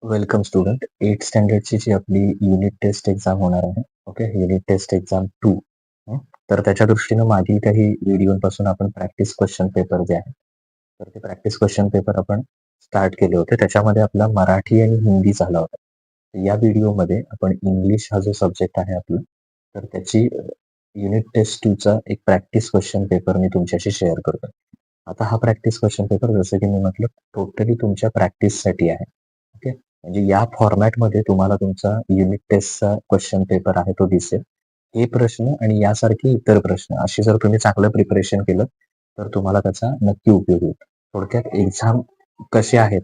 Welcome student. 8th स्टँडर्डची जी आपली unit test exam होणार आहे. ओके. Unit test exam 2. तर त्याच्या दृष्टीनं मागील काही व्हिडिओपासून आपण प्रॅक्टिस क्वेश्चन पेपर जे आहे, तर ते प्रॅक्टिस क्वेश्चन पेपर आपण स्टार्ट केले होते. त्याच्यामध्ये आपला मराठी आणि हिंदी झाला होता. या व्हिडिओमध्ये आपण इंग्लिश हा जो सब्जेक्ट आहे आपला, तर त्याची युनिट टेस्ट 2चा एक प्रॅक्टिस क्वेश्चन पेपर मी तुमच्याशी शेअर करतो. आता हा प्रॅक्टिस क्वेश्चन पेपर जसं की मी म्हटलं टोटली तुमच्या प्रॅक्टिससाठी आहे. ओके. म्हणजे या फॉर्मॅटमध्ये तुम्हाला तुमचा युनिट टेस्टचा क्वेश्चन पेपर आहे तो दिसेल. हे प्रश्न आणि यासारखे इतर प्रश्न अशी जर तुम्ही चांगलं प्रिपरेशन केलं तर तुम्हाला त्याचा नक्की उपयोग होईल. थोडक्यात एक्झाम कसे आहेत,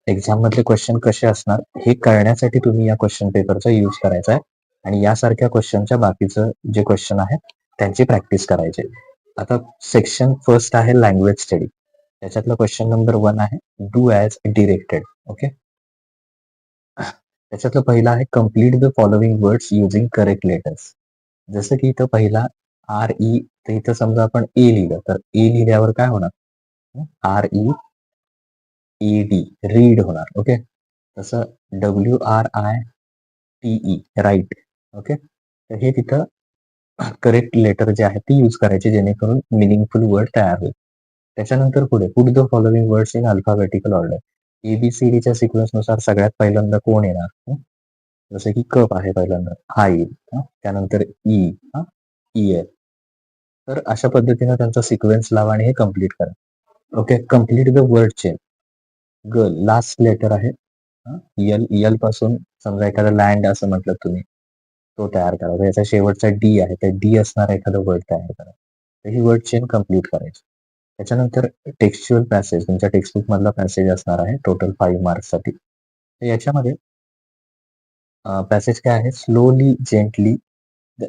एक्झाम मधले क्वेश्चन कसे असणार हे कळण्यासाठी तुम्ही या क्वेश्चन पेपरचा यूज करायचा आहे आणि यासारख्या क्वेश्चनच्या बाकीचं जे क्वेश्चन आहेत त्यांची प्रॅक्टिस करायची. आता सेक्शन फर्स्ट आहे लँग्वेज स्टडी. त्याच्यातला क्वेश्चन नंबर 1 आहे डू ॲज डिरेक्टेड. ओके. त्याच्यातलं पहिलं आहे complete the following words using correct letters. जसं की इथं पहिला RE, तर इथं समजा आपण ए लिहिलं तर ए लिहिल्यावर काय होणार? REED रीड होणार. ओके. तसं WRITE राईट. ओके. तर हे तिथं करेक्ट लेटर जे आहे ती यूज करायची जेणेकरून मिनिंगफुल वर्ड तयार होईल. त्याच्यानंतर पुढे put the following words in alphabetical order. ABCDच्या सिक्वेन्सनुसार सगळ्यात पहिल्यांदा कोण येणार? जसं की कप आहे पहिल्यांदा, हा येईल. त्यानंतर ई, इयर. तर अशा पद्धतीने त्यांचा सिक्वेन्स लावा आणि हे कम्प्लीट करा. Okay. Complete the word chain. Girl last letter आहे. यल पासून समजा एखादा लँड असं म्हटलं तुम्ही, तो तयार करा. तर याचा शेवटचा डी आहे, तर डी असणारा एखादा वर्ड तयार करा. तर ही वर्ड चेन कम्प्लीट करायची. त्याच्यानंतर टेक्स्च्युअल पॅसेज तुमच्या टेक्स्टबुक मधला पॅसेज असणार आहे टोटल 5 मार्क्ससाठी. तर याच्यामध्ये पॅसेज काय आहे? Slowly gently the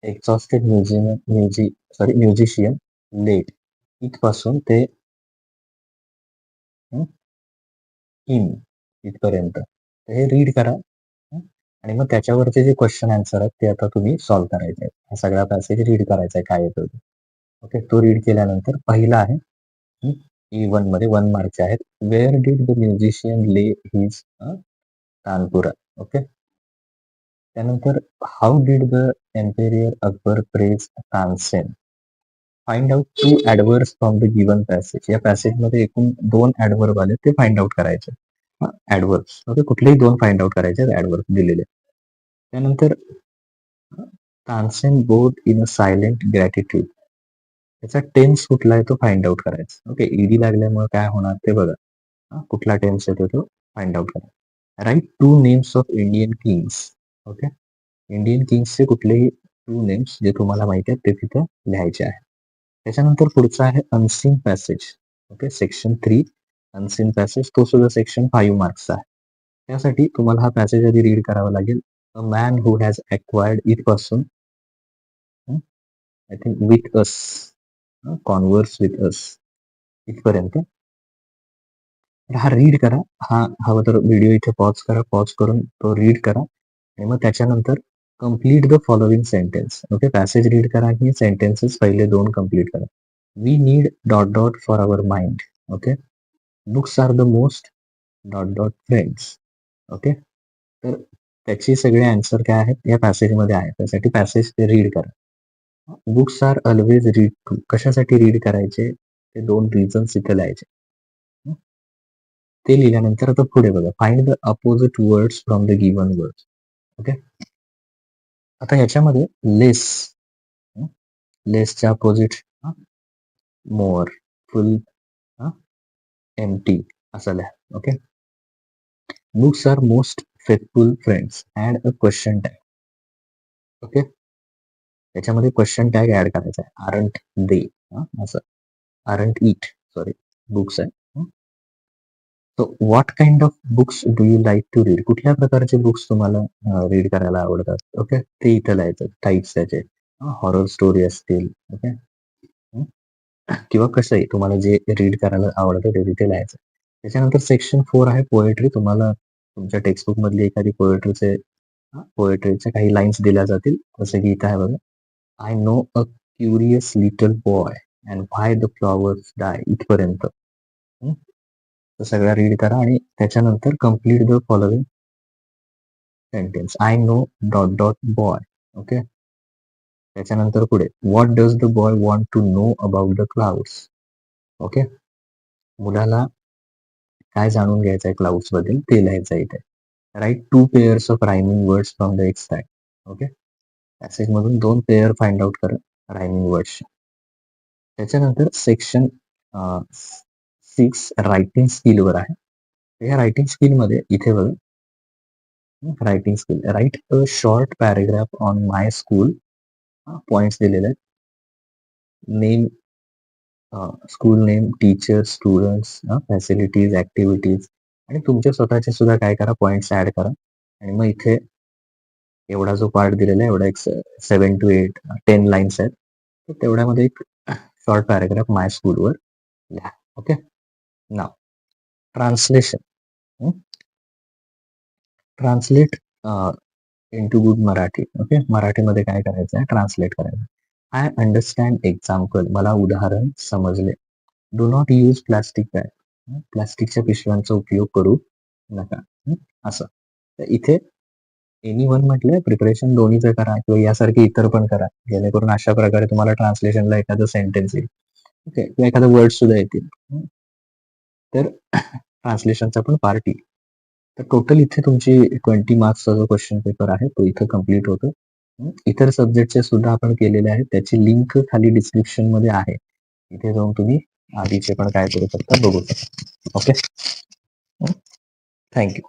exhausted musician let इथपासून ते इन इथपर्यंत. तर हे रीड करा. आणि मग त्याच्यावरचे जे क्वेश्चन आन्सर आहेत ते आता तुम्ही सॉल्व्ह करायचे आहेत. हा सगळा पॅसेज रीड करायचा आहे काय येतो ते. ओके. तो रीड केल्यानंतर पहिला आहे E1 मध्ये 1 मार्कचे आहेत. Where did the musician lay his tanpura. Okay. त्यानंतर how did the emperor Akbar praise Tansen. Find out 2 adverbs from the given passage. या पॅसेजमध्ये एकूण 2 ॲडव्हर्ब आले ते फाइंड आउट करायचे. ॲडव्हर्ब्स. ओके. कुठलेही 2 फाइंड आउट करायचे ॲडव्हर्ब दिलेले. त्यानंतर Tansen bowed in a silent gratitude. त्याचा टेन्स कुठला आहे तो फाइंड आउट करायचा. ओके. ईडी लागल्यामुळे काय होणार ते बघा. कुठला टेन्स येतो तो फाइंड आउट करा. Write 2 names of Indian kings. Okay. Indian किंग्सचे कुठलेही 2 नेम्स जे तुम्हाला माहिती आहेत ते तिथं लिहायचे आहे. त्याच्यानंतर पुढचा आहे unseen passage. Okay. Section 3 unseen passage, तो सुद्धा सेक्शन 5 मार्क्सचा आहे. त्यासाठी तुम्हाला हा पॅसेज आधी रीड करावा लागेल. A man who has acquired इथपासून I think with us, converse with us इथपर्यंत. हा रीड करा. हा हवं तर व्हिडिओ इथे पॉज करा. पॉज करून तो रीड करा आणि मग त्याच्यानंतर complete the following sentence. Okay. Passage read करा आणि सेंटेन्सेस पहिले 2 कंप्लीट करा. We need dot dot for our mind. Okay. Books are the most dot dot friends. Okay. तर त्याचे सगळे आन्सर काय आहेत या पॅसेजमध्ये आहे. त्यासाठी पॅसेज रीड करा. Books are always read to. कशासाठी रीड करायचे ते 2 रिझन्स इथे लिहायचे. ते लिहिल्यानंतर आता पुढे बघा. Find the opposite words from the given words. Okay. आता ह्याच्यामध्ये लेस, लेसच्या अपोजिट मोर, फुल, एम्प्टी असं लिहा. Okay. Books are most faithful friends. Add a question tag. Okay. त्याच्यामध्ये क्वेश्चन टॅग ऍड करायचा आहे. आरंट दे असं, आरंट इट सॉरी, बुक्स आहे. So what kind of books do you like to read. कुठल्या प्रकारचे books तुम्हाला read करायला आवडतात. ओके. ते इथं लिहायचं. टाईप्स त्याचे हॉरर स्टोरी असतील. ओके. किंवा कसंही तुम्हाला जे रीड करायला आवडतं ते तिथे लिहायचं. त्याच्यानंतर सेक्शन 4 आहे पोएट्री. तुम्हाला तुमच्या टेक्स्टबुक मधली एखादी पोएट्रीचे काही लाईन्स दिल्या जातील. जसं की इथं आहे बघा. I know a curious little boy and why the flowers die इथपर्यंत. तर सगळ्या रीड करा आणि त्याच्यानंतर complete the following sentence. I know dot dot boy. Okay. त्याच्यानंतर पुढे what does the boy want to know about the clouds. Okay. मुलाला काय जाणून घ्यायचं आहे क्लाउड्स बद्दल ते लिहायचं आहे इथे. Write 2 pairs of rhyming words from the extract. Okay. Passage मधून 2 पेअर फाइंड आउट करा रायमिंग वर्ड्स. त्याच्यानंतर सेक्शन 6 रायटिंग स्किलवर आहे. या रायटिंग स्किलमध्ये इथे बघा, writing skill write a short paragraph on my school. Points दिलेले आहेत. Name school name, teachers, students, facilities, activities आणि तुमच्या स्वतःचे सुद्धा काय करा पॉइंट्स ऍड करा आणि मग इथे एवढा जो पार्ट दिलेला आहे एवढा एक 7 to 8 10 लाईन्स आहेत. तर तेवढ्यामध्ये एक शॉर्ट पॅरेग्राफ माय स्कूलवर लिहा. ओके. नाव translation. Translate into good Marathi. Okay. मराठीमध्ये काय करायचं आहे ट्रान्सलेट करायचं. I understand example. मला उदाहरण समजले. Do not use plastic bag. प्लास्टिकच्या पिशव्यांचा उपयोग करू नका. असं. तर इथे एनीवन म्हटलं प्रिपरेशन दोन्हीचं करा किंवा यासारखे इतर पण करा जेणेकरून अशा प्रकारे तुम्हाला ट्रान्सलेशनला एखादं सेंटेन्स येईल. ओके. किंवा एखादं वर्ड सुद्धा येतील. तर ट्रान्सलेशनचा पण पार्ट येईल. तर टोटल इथे तुमची 20 मार्क्सचा जो क्वेश्चन पेपर आहे तो इथं कम्प्लीट होतो. इतर सब्जेक्टचे सुद्धा आपण केलेले आहेत. त्याची लिंक खाली डिस्क्रिप्शन मध्ये आहे. इथे जाऊन तुम्ही आधीचे पण काय करू शकता बघू शकता. ओके. थँक्यू.